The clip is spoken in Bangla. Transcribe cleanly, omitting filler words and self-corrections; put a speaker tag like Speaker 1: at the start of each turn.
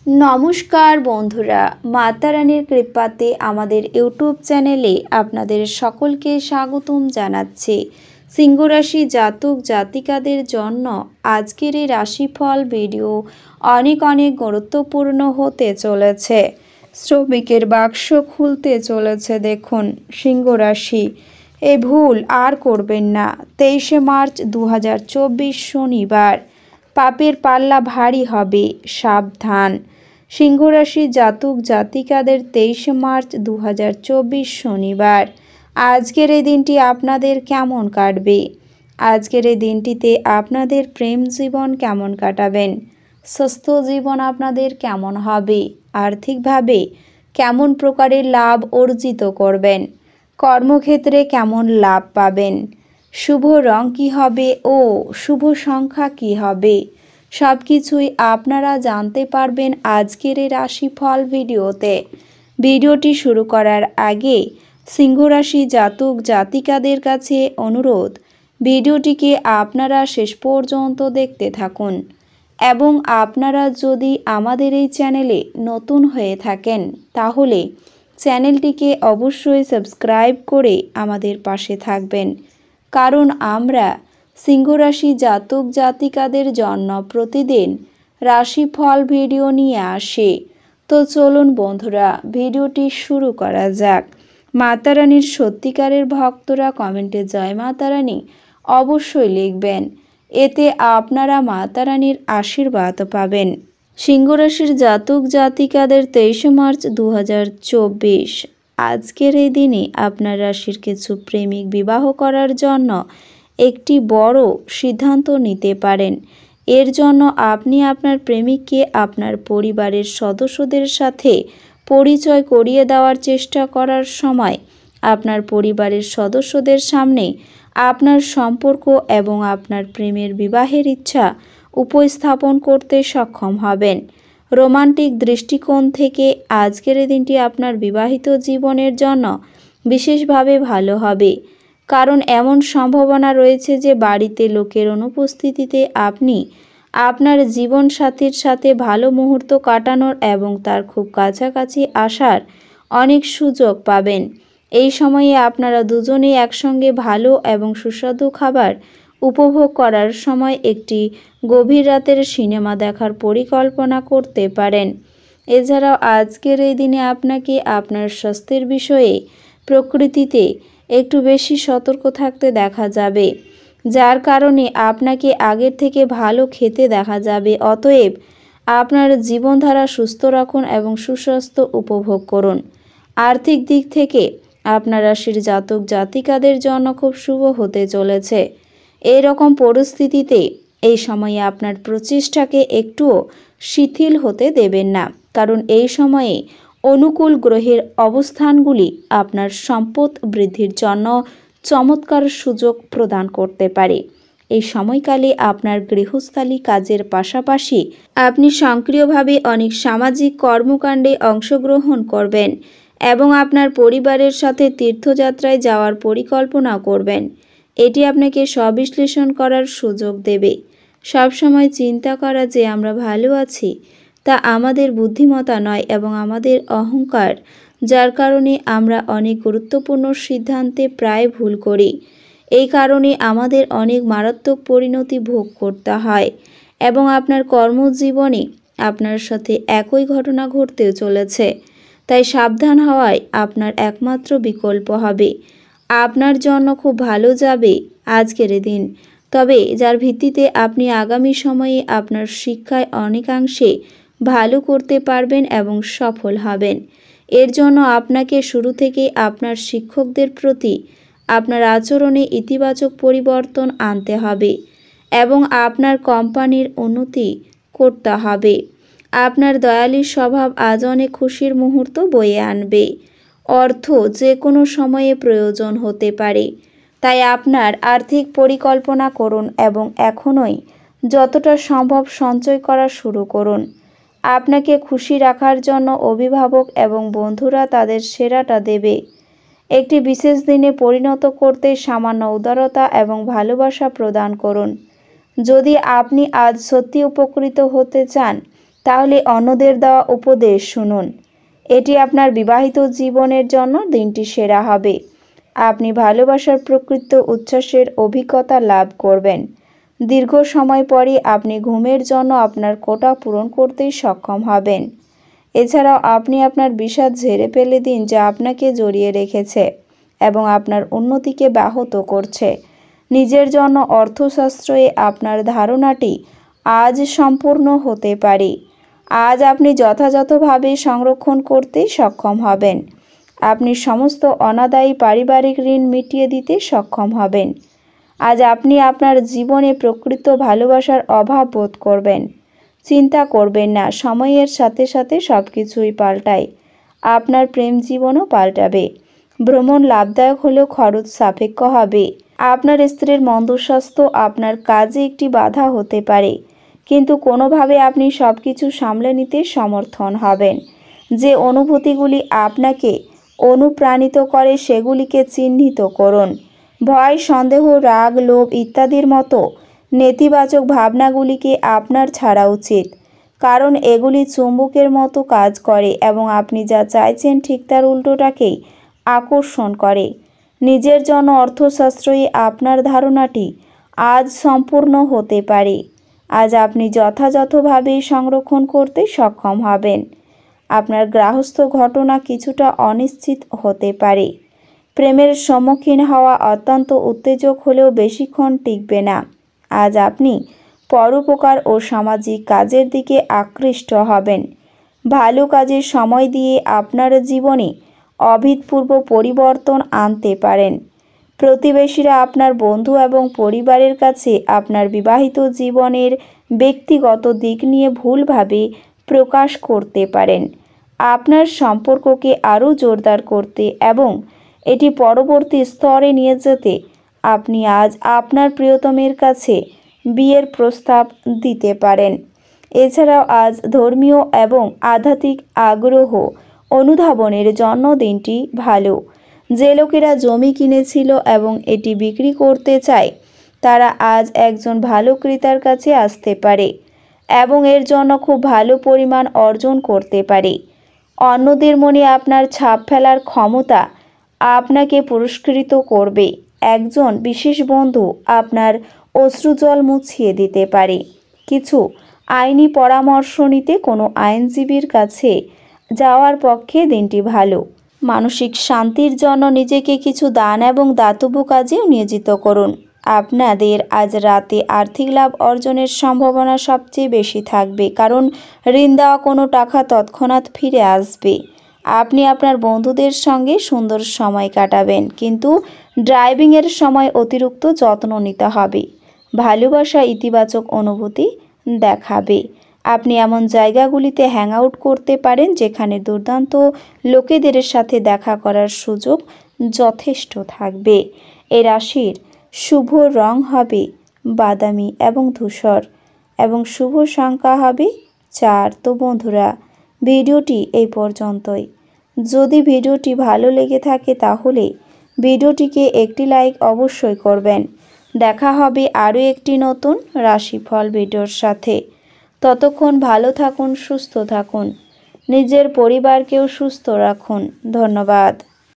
Speaker 1: নমস্কার বন্ধুরা, মাতা রানীর কৃপাতে আমাদের ইউটিউব চ্যানেলে আপনাদের সকলকে স্বাগতম জানাচ্ছি। সিংহ রাশি জাতক জাতিকাদের জন্য আজকের এই রাশিফল ভিডিও অনেক গুরুত্বপূর্ণ হতে চলেছে। শ্রমিকের বাক্স খুলতে চলেছে। দেখুন সিংহ রাশি, এ ভুল আর করবেন না। 23 মার্চ 2024 শনিবার। পাপের পাল্লা ভারী হবে, সাবধান। সিংহ রাশি জাতক জাতিকাদের 23 মার্চ 2024 শনিবার। আজকের এই দিনটি আপনাদের কেমন কাটবে? আজকের এই দিনটিতে আপনাদের প্রেম জীবন কেমন কাটাবেন? স্বাস্থ্য জীবন আপনাদের কেমন হবে? আর্থিকভাবে কেমন প্রকারের লাভ অর্জিত করবেন? কর্মক্ষেত্রে কেমন লাভ পাবেন? শুভ রং কী হবে ও শুভ সংখ্যা কী হবে? সব কিছুই আপনারা জানতে পারবেন আজকের এই রাশিফল ভিডিওতে। ভিডিওটি শুরু করার আগে সিংহ রাশি জাতক জাতিকাদের কাছে অনুরোধ, ভিডিওটিকে আপনারা শেষ পর্যন্ত দেখতে থাকুন এবং আপনারা যদি আমাদের এই চ্যানেলে নতুন হয়ে থাকেন তাহলে চ্যানেলটিকে অবশ্যই সাবস্ক্রাইব করে আমাদের পাশে থাকবেন, কারণ আমরা সিংহ রাশি জাতক জাতিকাদের জন্য প্রতিদিন রাশিফল ভিডিও নিয়ে আসি। তো চলুন বন্ধুরা, ভিডিওটি শুরু করা যাক। মাতা রানীর সত্যিকারের ভক্তরা কমেন্টে জয় মাতা রানী অবশ্যই লিখবেন, এতে আপনারা মাতা রানীর আশীর্বাদ পাবেন। সিংহ রাশির জাতক জাতিকাদের 23 মার্চ 2024। আজকের এই দিনে আপনার রাশির কিছু প্রেমিক বিবাহ করার জন্য একটি বড় সিদ্ধান্ত নিতে পারেন। এর জন্য আপনি আপনার প্রেমিককে আপনার পরিবারের সদস্যদের সাথে পরিচয় করিয়ে দেওয়ার চেষ্টা করার সময় আপনার পরিবারের সদস্যদের সামনে আপনার সম্পর্ক এবং আপনার প্রেমের বিবাহের ইচ্ছা উপস্থাপন করতে সক্ষম হবেন। রোমান্টিক দৃষ্টিকোণ থেকে আজকের এই দিনটি আপনার বিবাহিত জীবনের জন্য বিশেষভাবে ভালো হবে, কারণ এমন সম্ভাবনা রয়েছে যে বাড়িতে লোকের অনুপস্থিতিতে আপনি আপনার জীবনসাথীর সাথে ভালো মুহূর্ত কাটানোর এবং তার খুব কাছাকাছি আসার অনেক সুযোগ পাবেন। এই সময়ে আপনারা দুজনেই একসঙ্গে ভালো এবং সুস্বাদু খাবার উপভোগ করার সময় একটি গভীর রাতের সিনেমা দেখার পরিকল্পনা করতে পারেন। এছাড়াও আজকের এই দিনে আপনাকে আপনার স্বাস্থ্যের বিষয়ে প্রকৃতিতে একটু বেশি সতর্ক থাকতে দেখা যাবে, যার কারণে আপনাকে আগের থেকে ভালো খেতে দেখা যাবে। অতএব আপনার জীবনধারা সুস্থ রাখুন এবং সুস্বাস্থ্য উপভোগ করুন। আর্থিক দিক থেকে আপনার রাশির জাতক জাতিকাদের জন্য খুব শুভ হতে চলেছে। এই রকম পরিস্থিতিতে এই সময়ে আপনার প্রচেষ্টাকে একটুও শিথিল হতে দেবেন না, কারণ এই সময়ে অনুকূল গ্রহের অবস্থানগুলি আপনার সম্পদ বৃদ্ধির জন্য চমৎকার সুযোগ প্রদান করতে পারে। এই সময়কালে আপনার গৃহস্থালী কাজের পাশাপাশি আপনি সক্রিয়ভাবে অনেক সামাজিক কর্মকাণ্ডে অংশগ্রহণ করবেন এবং আপনার পরিবারের সাথে তীর্থযাত্রায় যাওয়ার পরিকল্পনা করবেন। এটি আপনাকে স্ববিশ্লেষণ করার সুযোগ দেবে। সবসময় চিন্তা করা যে আমরা ভালো আছি তা আমাদের বুদ্ধিমত্তা নয় এবং আমাদের অহংকার, যার কারণে আমরা অনেক গুরুত্বপূর্ণ সিদ্ধান্তে প্রায় ভুল করি। এই কারণে আমাদের অনেক মারাত্মক পরিণতি ভোগ করতে হয় এবং আপনার কর্মজীবনে আপনার সাথে একই ঘটনা ঘটতে চলেছে। তাই সাবধান হওয়াই আপনার একমাত্র বিকল্প হবে। আপনার জন্য খুব ভালো যাবে আজকের দিন, তবে যার ভিত্তিতে আপনি আগামী সময়ে আপনার শিক্ষায় অনেকাংশে ভালো করতে পারবেন এবং সফল হবেন। এর জন্য আপনাকে শুরু থেকে আপনার শিক্ষকদের প্রতি আপনার আচরণে ইতিবাচক পরিবর্তন আনতে হবে এবং আপনার কোম্পানির উন্নতি করতে হবে। আপনার দয়ালু স্বভাব আজ অনেক খুশির মুহূর্ত বয়ে আনবে। অর্থ যে কোনো সময়ে প্রয়োজন হতে পারে, তাই আপনার আর্থিক পরিকল্পনা করুন এবং এখনই যতটা সম্ভব সঞ্চয় করা শুরু করুন। আপনাকে খুশি রাখার জন্য অভিভাবক এবং বন্ধুরা তাদের সেরাটা দেবে। একটি বিশেষ দিনে পরিণত করতে সামান্য উদারতা এবং ভালোবাসা প্রদান করুন। যদি আপনি আজ সত্যি উপকৃত হতে চান তাহলে অন্যদের দেওয়া উপদেশ শুনুন। এটি আপনার বিবাহিত জীবনের জন্য দিনটি সেরা হবে। আপনি ভালোবাসার প্রকৃত উচ্ছ্বাসের অভিজ্ঞতা লাভ করবেন। দীর্ঘ সময় পরই আপনি ঘুমের জন্য আপনার কোটা পূরণ করতে সক্ষম হবেন। এছাড়াও আপনি আপনার বিষাদ ঝেড়ে ফেলে দিন যা আপনাকে জড়িয়ে রেখেছে এবং আপনার উন্নতিকে ব্যাহত করছে। নিজের জন্য অর্থশাস্ত্রে আপনার ধারণাটি আজ সম্পূর্ণ হতে পারে। আজ আপনি যথাযথভাবে সংরক্ষণ করতে সক্ষম হবেন। আপনি সমস্ত অনাদায়ী পারিবারিক ঋণ মিটিয়ে দিতে সক্ষম হবেন। আজ আপনি আপনার জীবনে প্রকৃত ভালোবাসার অভাব বোধ করবেন। চিন্তা করবেন না, সময়ের সাথে সাথে সব কিছুই পাল্টায়। আপনার প্রেম জীবনও পাল্টাবে। ভ্রমণ লাভদায়ক হলেও খরচ সাপেক্ষ হবে। আপনার স্ত্রীর মন্দ স্বাস্থ্য আপনার কাজে একটি বাধা হতে পারে, কিন্তু কোনোভাবে আপনি সব কিছু সামলে নিতে সমর্থন হবেন। যে অনুভূতিগুলি আপনাকে অনুপ্রাণিত করে সেগুলিকে চিহ্নিত করুন। ভয়, সন্দেহ, রাগ, লোভ ইত্যাদির মতো নেতিবাচক ভাবনাগুলিকে আপনার ছাড়া উচিত, কারণ এগুলি চুম্বকের মতো কাজ করে এবং আপনি যা চাইছেন ঠিক তার উল্টোটাকেই আকর্ষণ করে। নিজের জন্য অর্থশাস্ত্রই আপনার ধারণাটি আজ সম্পূর্ণ হতে পারে। আজ আপনি যথাযথভাবে সংরক্ষণ করতে সক্ষম হবেন। আপনার গৃহস্থ ঘটনা কিছুটা অনিশ্চিত হতে পারে। প্রেমের সম্মুখীন হওয়া অত্যন্ত উত্তেজক হলেও বেশিক্ষণ টিকবে না। আজ আপনি পরোপকার ও সামাজিক কাজের দিকে আকৃষ্ট হবেন। ভালো কাজে সময় দিয়ে আপনার জীবনে অভূতপূর্ব পরিবর্তন আনতে পারেন। প্রতিবেশীরা, আপনার বন্ধু এবং পরিবারের কাছে আপনার বিবাহিত জীবনের ব্যক্তিগত দিক নিয়ে ভুলভাবে প্রকাশ করতে পারেন। আপনার সম্পর্ককে আরও জোরদার করতে এবং এটি পরবর্তী স্তরে নিয়ে যেতে আপনি আজ আপনার প্রিয়তমের কাছে বিয়ের প্রস্তাব দিতে পারেন। এছাড়াও আজ ধর্মীয় এবং আধ্যাত্মিক আগ্রহ অনুধাবনের জন্য দিনটি ভালো। যে লোকেরা জমি কিনেছিল এবং এটি বিক্রি করতে চায় তারা আজ একজন ভালো ক্রেতার কাছে আসতে পারে এবং এর জন্য খুব ভালো পরিমাণ অর্জন করতে পারে। অন্যদের মনে আপনার ছাপ ফেলার ক্ষমতা আপনাকে পুরস্কৃত করবে। একজন বিশেষ বন্ধু আপনার অশ্রুজল মুছিয়ে দিতে পারে। কিছু আইনি পরামর্শ নিতে কোনো আইনজীবীর কাছে যাওয়ার পক্ষে দিনটি ভালো। মানসিক শান্তির জন্য নিজেকে কিছু দান এবং দাতব্য কাজেও নিয়োজিত করুন। আপনাদের আজ রাতে আর্থিক লাভ অর্জনের সম্ভাবনা সবচেয়ে বেশি থাকবে, কারণ ঋণ দেওয়া কোনো টাকা তৎক্ষণাৎ ফিরে আসবে। আপনি আপনার বন্ধুদের সঙ্গে সুন্দর সময় কাটাবেন, কিন্তু ড্রাইভিংয়ের সময় অতিরিক্ত যত্ন নিতে হবে। ভালোবাসা ইতিবাচক অনুভূতি দেখাবে। আপনি এমন জায়গাগুলিতে হ্যাং আউট করতে পারেন যেখানে দুর্দান্ত লোকেদের সাথে দেখা করার সুযোগ যথেষ্ট থাকবে। এই রাশির শুভ রং হবে বাদামি এবং ধূসর এবং শুভ সংখ্যা হবে 4। তো বন্ধুরা, ভিডিওটি এই পর্যন্তই। যদি ভিডিওটি ভালো লেগে থাকে তাহলে ভিডিওটিকে একটি লাইক অবশ্যই করবেন। দেখা হবে আরও একটি নতুন রাশিফল ভিডিওর সাথে। ততক্ষণ ভালো থাকুন, সুস্থ থাকুন, নিজের পরিবারকেও সুস্থ রাখুন। ধন্যবাদ।